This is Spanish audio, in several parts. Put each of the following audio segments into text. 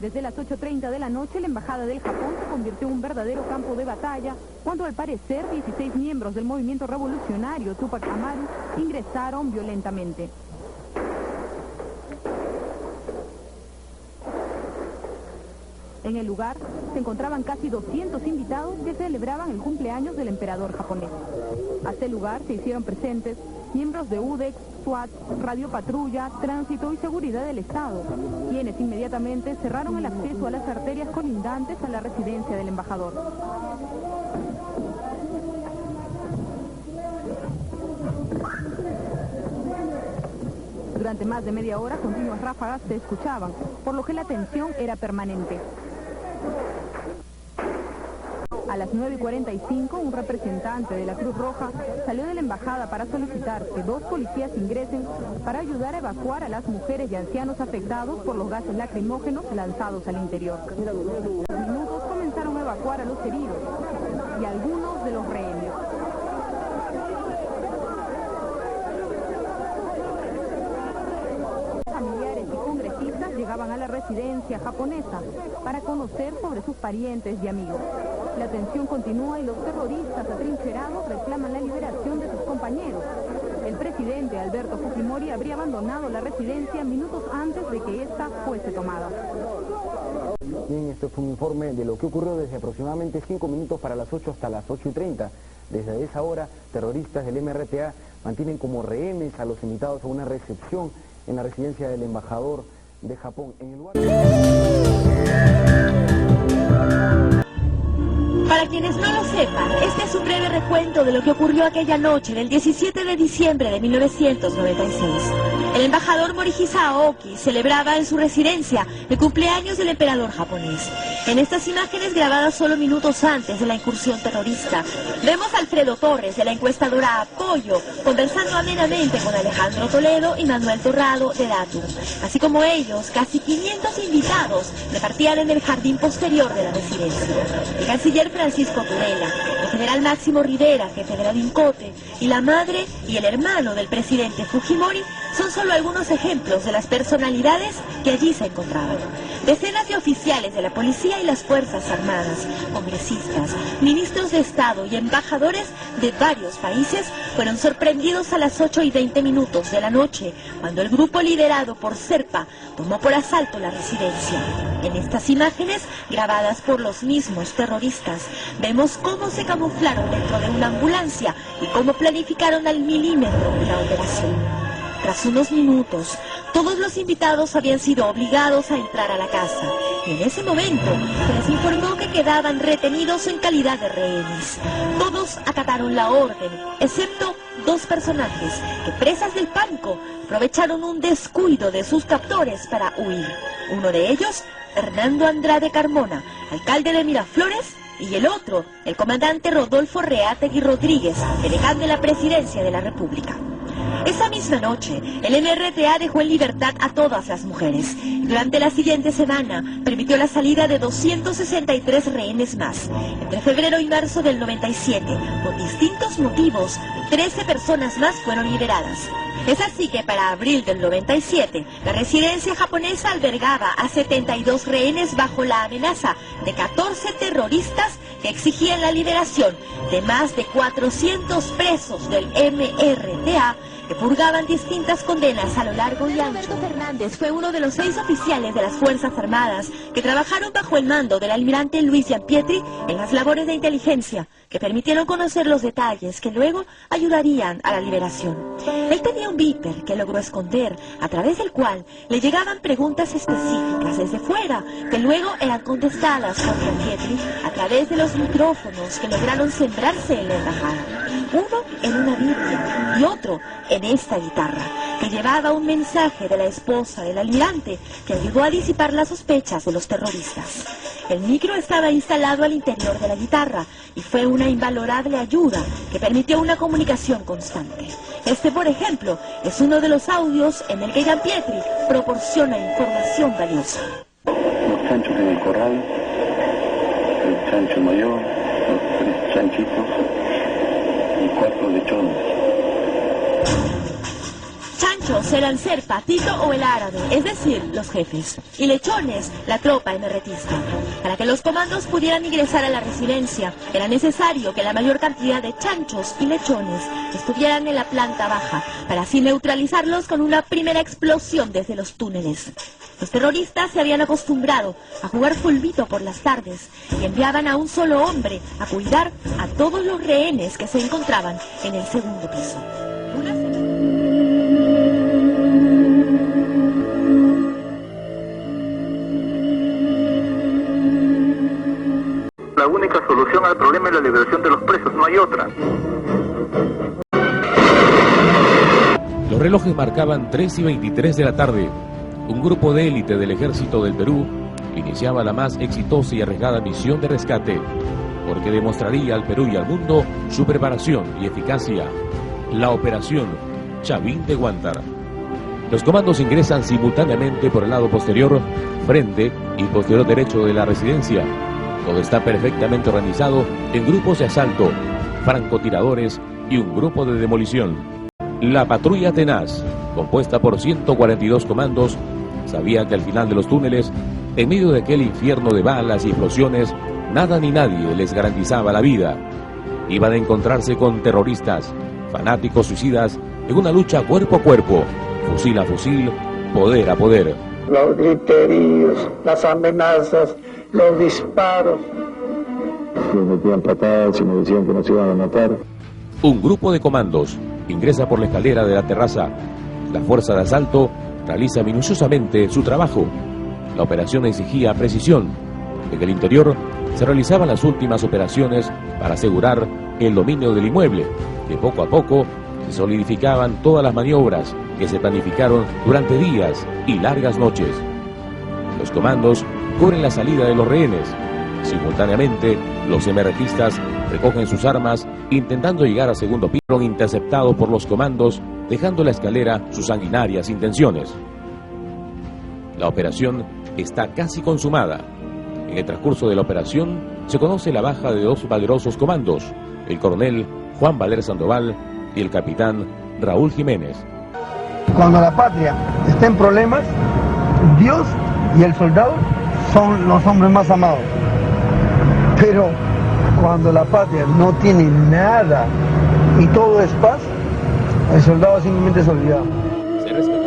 Desde las 8:30 de la noche, la Embajada del Japón se convirtió en un verdadero campo de batalla, cuando al parecer 16 miembros del movimiento revolucionario Tupac Amaru ingresaron violentamente. En el lugar se encontraban casi 200 invitados que celebraban el cumpleaños del emperador japonés. Hasta el lugar se hicieron presentes miembros de UDEX, SWAT, Radio Patrulla, Tránsito y Seguridad del Estado, quienes inmediatamente cerraron el acceso a las arterias colindantes a la residencia del embajador. Durante más de media hora, continuas ráfagas se escuchaban, por lo que la tensión era permanente. A las 9:45, un representante de la Cruz Roja salió de la embajada para solicitar que 2 policías ingresen para ayudar a evacuar a las mujeres y ancianos afectados por los gases lacrimógenos lanzados al interior. En minutos comenzaron a evacuar a los heridos y a algunos de los rehenes. Familiares y congresistas llegaban a la residencia japonesa para conocer sobre sus parientes y amigos. La tensión continúa y los terroristas atrincherados reclaman la liberación de sus compañeros. El presidente Alberto Fujimori habría abandonado la residencia minutos antes de que esta fuese tomada. Bien, esto fue un informe de lo que ocurrió desde aproximadamente 5 minutos para las 8 hasta las 8:30. Desde esa hora, terroristas del MRTA mantienen como rehenes a los invitados a una recepción en la residencia del embajador de Japón. En el lugar... Para quienes no lo sepan, este es un breve recuento de lo que ocurrió aquella noche del 17 de diciembre de 1996. El embajador Morihisa Aoki celebraba en su residencia el cumpleaños del emperador japonés. En estas imágenes grabadas solo minutos antes de la incursión terrorista, vemos a Alfredo Torres de la encuestadora Apoyo conversando amenamente con Alejandro Toledo y Manuel Torrado de Datum. Así como ellos, casi 500 invitados repartían en el jardín posterior de la residencia. El canciller Francisco Tudela, el general Máximo Rivera, jefe de la DINCOTE, y la madre y el hermano del presidente Fujimori son solo algunos ejemplos de las personalidades que allí se encontraban. Decenas de oficiales de la policía y las Fuerzas Armadas, congresistas, ministros de Estado y embajadores de varios países fueron sorprendidos a las 8:20 de la noche, cuando el grupo liderado por Serpa tomó por asalto la residencia. En estas imágenes, grabadas por los mismos terroristas, vemos cómo se camuflaron dentro de una ambulancia y cómo planificaron al milímetro la operación. Tras unos minutos, todos los invitados habían sido obligados a entrar a la casa, y en ese momento se les informó que quedaban retenidos en calidad de rehenes. Todos acataron la orden, excepto 2 personajes que, presas del pánico, aprovecharon un descuido de sus captores para huir. Uno de ellos, Hernando Andrade Carmona, alcalde de Miraflores, y el otro, el comandante Rodolfo Reátegui Rodríguez, delegado de la Presidencia de la República. Esa misma noche, el MRTA dejó en libertad a todas las mujeres. Durante la siguiente semana, permitió la salida de 263 rehenes más. Entre febrero y marzo del 97, por distintos motivos, 13 personas más fueron liberadas. Es así que para abril del 97, la residencia japonesa albergaba a 72 rehenes bajo la amenaza de 14 terroristas que exigían la liberación de más de 400 presos del MRTA que purgaban distintas condenas a lo largo y ancho. Alberto Fernández fue uno de los 6 oficiales de las Fuerzas Armadas que trabajaron bajo el mando del almirante Luis Gianpietri en las labores de inteligencia que permitieron conocer los detalles que luego ayudarían a la liberación. Él tenía un beeper que logró esconder, a través del cual le llegaban preguntas específicas desde fuera, que luego eran contestadas por Gianpietri a través de los micrófonos que lograron sembrarse en la embajada. Uno en una Biblia y otro en esta guitarra, que llevaba un mensaje de la esposa del almirante que ayudó a disipar las sospechas de los terroristas. El micro estaba instalado al interior de la guitarra y fue una invalorable ayuda que permitió una comunicación constante. Este, por ejemplo, es uno de los audios en el que Gianpietri proporciona información valiosa. Los chanchos en el corral, el chancho mayor, los 3 chanchitos y 4 lechones. Chanchos eran Serpa, Tito o el árabe, es decir, los jefes. Y lechones, la tropa emerretista. Para que los comandos pudieran ingresar a la residencia, era necesario que la mayor cantidad de chanchos y lechones estuvieran en la planta baja, para así neutralizarlos con una primera explosión desde los túneles. Los terroristas se habían acostumbrado a jugar fulbito por las tardes y enviaban a un solo hombre a cuidar a todos los rehenes que se encontraban en el segundo piso. La única solución al problema es la liberación de los presos, no hay otra. Los relojes marcaban 3:23 de la tarde. Un grupo de élite del ejército del Perú iniciaba la más exitosa y arriesgada misión de rescate, porque demostraría al Perú y al mundo su preparación y eficacia. La operación Chavín de Huántar. Los comandos ingresan simultáneamente por el lado posterior, frente y posterior derecho de la residencia. Todo está perfectamente organizado en grupos de asalto, francotiradores y un grupo de demolición. La patrulla tenaz, compuesta por 142 comandos, sabía que al final de los túneles, en medio de aquel infierno de balas y explosiones, nada ni nadie les garantizaba la vida. Iban a encontrarse con terroristas, fanáticos suicidas, en una lucha cuerpo a cuerpo, fusil a fusil, poder a poder. Los griteríos, las amenazas, los disparos. Nos metían patadas y nos decían que nos iban a matar. Un grupo de comandos ingresa por la escalera de la terraza. La fuerza de asalto realiza minuciosamente su trabajo. La operación exigía precisión. En el interior se realizaban las últimas operaciones para asegurar el dominio del inmueble, que poco a poco se solidificaban todas las maniobras que se planificaron durante días y largas noches. Los comandos cubren la salida de los rehenes. Simultáneamente, los emerretistas recogen sus armas, intentando llegar al segundo piso, interceptados por los comandos, dejando en la escalera sus sanguinarias intenciones. La operación está casi consumada. En el transcurso de la operación se conoce la baja de dos valerosos comandos, el coronel Juan Valer Sandoval y el capitán Raúl Jiménez. Cuando la patria está en problemas, Dios y el soldado son los hombres más amados. Pero cuando la patria no tiene nada y todo es paz, el soldado simplemente es olvidado. Se respeta.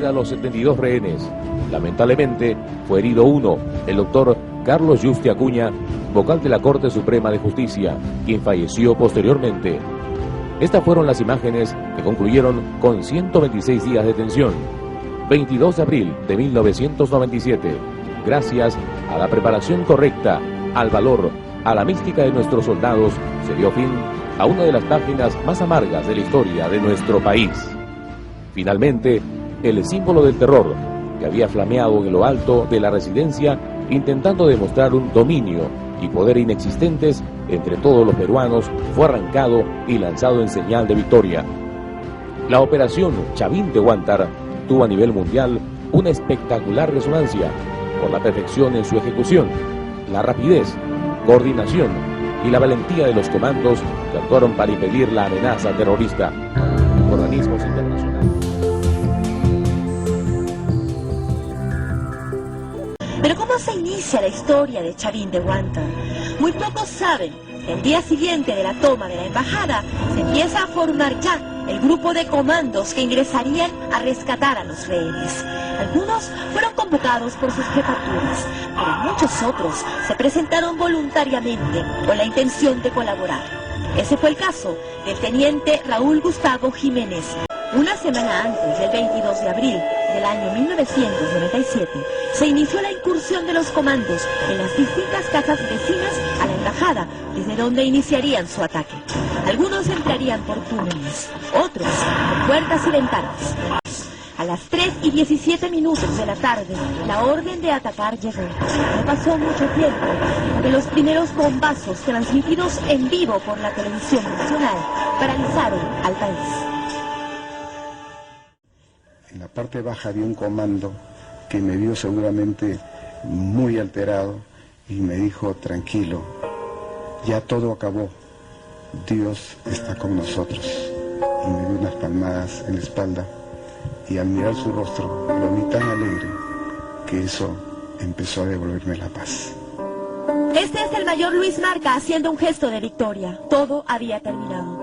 A los 72 rehenes. Lamentablemente fue herido uno, el doctor Carlos Yusti Acuña, vocal de la Corte Suprema de Justicia, quien falleció posteriormente. Estas fueron las imágenes que concluyeron con 126 días de detención. 22 de abril de 1997. Gracias a la preparación correcta, al valor, a la mística de nuestros soldados, se dio fin a una de las páginas más amargas de la historia de nuestro país. Finalmente, el símbolo del terror que había flameado en lo alto de la residencia, intentando demostrar un dominio y poder inexistentes entre todos los peruanos, fue arrancado y lanzado en señal de victoria. La operación Chavín de Huántar tuvo a nivel mundial una espectacular resonancia por la perfección en su ejecución, la rapidez, coordinación y la valentía de los comandos que actuaron para impedir la amenaza terrorista. Organismos internacionales. Pero ¿cómo se inicia la historia de Chavín de Huántar? Muy pocos saben. El día siguiente de la toma de la embajada, se empieza a formar ya el grupo de comandos que ingresarían a rescatar a los rehenes. Algunos fueron convocados por sus jefaturas, pero muchos otros se presentaron voluntariamente con la intención de colaborar. Ese fue el caso del teniente Raúl Gustavo Jiménez. Una semana antes del 22 de abril del año 1997, se inició la incursión de los comandos en las distintas casas vecinas a la embajada, desde donde iniciarían su ataque. Algunos entrarían por túneles, otros por puertas y ventanas. A las 3:17 de la tarde, la orden de atacar llegó. No pasó mucho tiempo que los primeros bombazos transmitidos en vivo por la televisión nacional paralizaron al país. parte baja había un comando que me vio seguramente muy alterado y me dijo: tranquilo, ya todo acabó, Dios está con nosotros. Y me dio unas palmadas en la espalda y al mirar su rostro lo vi tan alegre que eso empezó a devolverme la paz. Este es el mayor Luis Marca haciendo un gesto de victoria. Todo había terminado.